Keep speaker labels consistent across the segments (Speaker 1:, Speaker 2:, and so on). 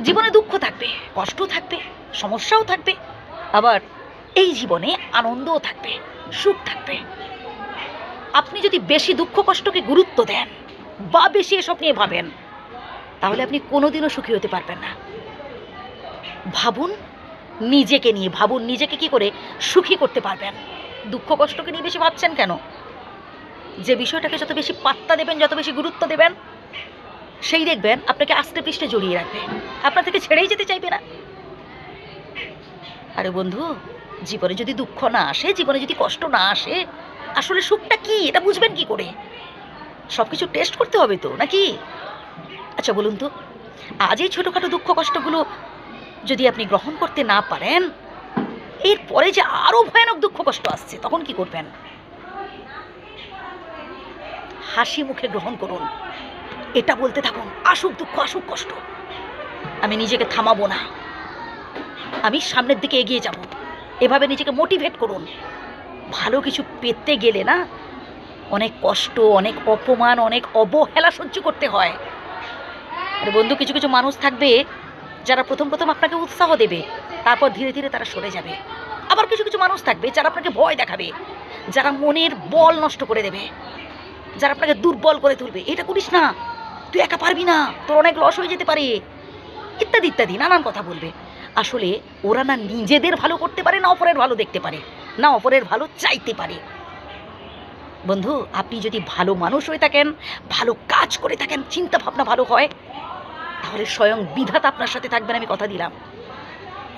Speaker 1: জীবনে দুঃখ থাকবে, কষ্ট থাকবে, সমস্যাও থাকবে, আবার এই জীবনে আনন্দও থাকবে, সুখ থাকবে। আপনি যদি বেশি দুঃখ কষ্টকে গুরুত্ব দেন বা বেশি এসব নিয়ে ভাবেন, তাহলে আপনি কোনোদিনও সুখী হতে পারবেন না। ভাবুন নিজেকে নিয়ে, ভাবুন নিজেকে কি করে সুখী করতে পারবেন। দুঃখ কষ্টকে নিয়ে বেশি ভাবছেন কেন? যে বিষয়টাকে যত বেশি পাত্তা দেবেন, যত বেশি গুরুত্ব দেবেন, সেই দেখবেন আপনাকে আস্তে পৃষ্ঠে জড়িয়ে রাখবে, আপনার থেকে ছেড়েই যেতে চাইবে না। আরে বন্ধু, জীবনে যদি দুঃখ না আসে, জীবনে যদি কষ্ট না আসে, আসলে সুখটা কি এটা বুঝবেন কি করে? সব কিছু টেস্ট করতে হবে তো, নাকি? আচ্ছা বলুন তো, আজ এই ছোটোখাটো দুঃখ কষ্টগুলো যদি আপনি গ্রহণ করতে না পারেন, এরপরে যে আরও ভয়ানক দুঃখ কষ্ট আসছে, তখন কি করবেন? হাসি মুখে গ্রহণ করুন, এটা বলতে থাকুন, আসুক দুঃখ, আসুক কষ্ট, আমি নিজেকে থামাবো না, আমি সামনের দিকে এগিয়ে যাব। এভাবে নিজেকে মোটিভেট করুন। ভালো কিছু পেতে গেলে না অনেক কষ্ট, অনেক অপমান, অনেক অবহেলা সহ্য করতে হয়। আরে বন্ধু, কিছু কিছু মানুষ থাকবে যারা প্রথম প্রথম আপনাকে উৎসাহ দেবে, তারপর ধীরে ধীরে তারা সরে যাবে। আবার কিছু কিছু মানুষ থাকবে যারা আপনাকে ভয় দেখাবে, যারা মনের বল নষ্ট করে দেবে, যারা আপনাকে দুর্বল করে তুলবে। এটা করিস না, তুই একা পারবি না, তোর অনেক লস হয়ে যেতে পারে, ইত্যাদি ইত্যাদি নানান কথা বলবে। আসলে ওরা না নিজেদের ভালো করতে পারে, না অপরের ভালো দেখতে পারে, না অপরের ভালো চাইতে পারে। বন্ধু, আপনি যদি ভালো মানুষ হয়ে থাকেন, ভালো কাজ করে থাকেন, চিন্তা ভাবনা ভালো হয়, তাহলে স্বয়ং বিধাতা আপনার সাথে থাকবেন, আমি কথা দিলাম।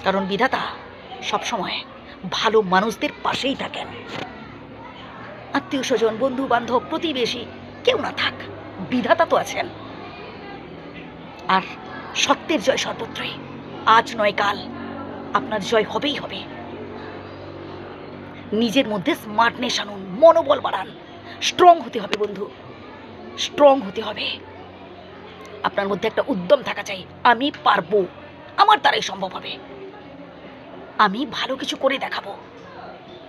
Speaker 1: কারণ বিধাতা সবসময় ভালো মানুষদের পাশেই থাকেন। আত্মীয় স্বজন, বন্ধু বান্ধব, প্রতিবেশী কেউ না থাক, বিধাতা তো আছেন। আর সত্যের জয় সর্বত্রই, আজ নয় কাল আপনার জয় হবেই হবে। নিজের মধ্যে স্মার্টনেস আনুন, মনোবল বাড়ান, স্ট্রং হতে হবে বন্ধু, স্ট্রং হতে হবে। আপনার মধ্যে একটা উদ্যম থাকা চাই, আমি পারবো, আমার দ্বারাই সম্ভব হবে, আমি ভালো কিছু করে দেখাবো।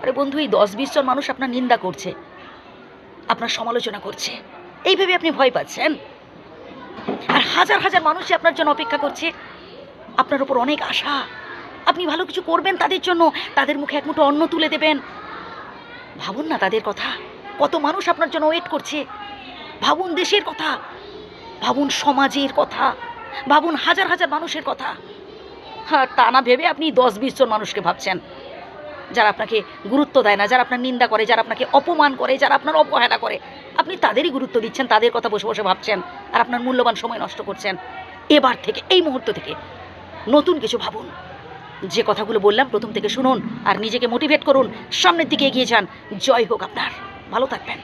Speaker 1: আরে বন্ধু, এই 10-20 জন মানুষ আপনার নিন্দা করছে, আপনার সমালোচনা করছে, এই ভেবে আপনি ভয় পাচ্ছেন। আর হাজার হাজার মানুষ আপনার জন্য অপেক্ষা করছে, আপনার উপর অনেক আশা, আপনি ভালো কিছু করবেন তাদের জন্য, তাদের মুখে এক মুঠো অন্ন তুলে দেবেন। ভাবুন না তাদের কথা, কত মানুষ আপনার জন্য ওয়েট করছে। ভাবুন দেশের কথা, ভাবুন সমাজের কথা, ভাবুন হাজার হাজার মানুষের কথা। আর তা না ভেবে আপনি 10-20 জন মানুষকে ভাবছেন, যারা আপনাকে গুরুত্ব দেয় না, যারা আপনার নিন্দা করে, যারা আপনাকে অপমান করে, যারা আপনার অবহেলা করে, আপনি তাদেরই গুরুত্ব দিচ্ছেন, তাদের কথা বসে বসে ভাবছেন, আর আপনার মূল্যবান সময় নষ্ট করছেন। এবার থেকে, এই মুহূর্ত থেকে নতুন কিছু ভাবুন। যে কথাগুলো বললাম প্রথম থেকে শুনুন, আর নিজেকে মোটিভেট করুন, সামনের দিকে এগিয়ে যান। জয় হোক আপনার, ভালো থাকবেন।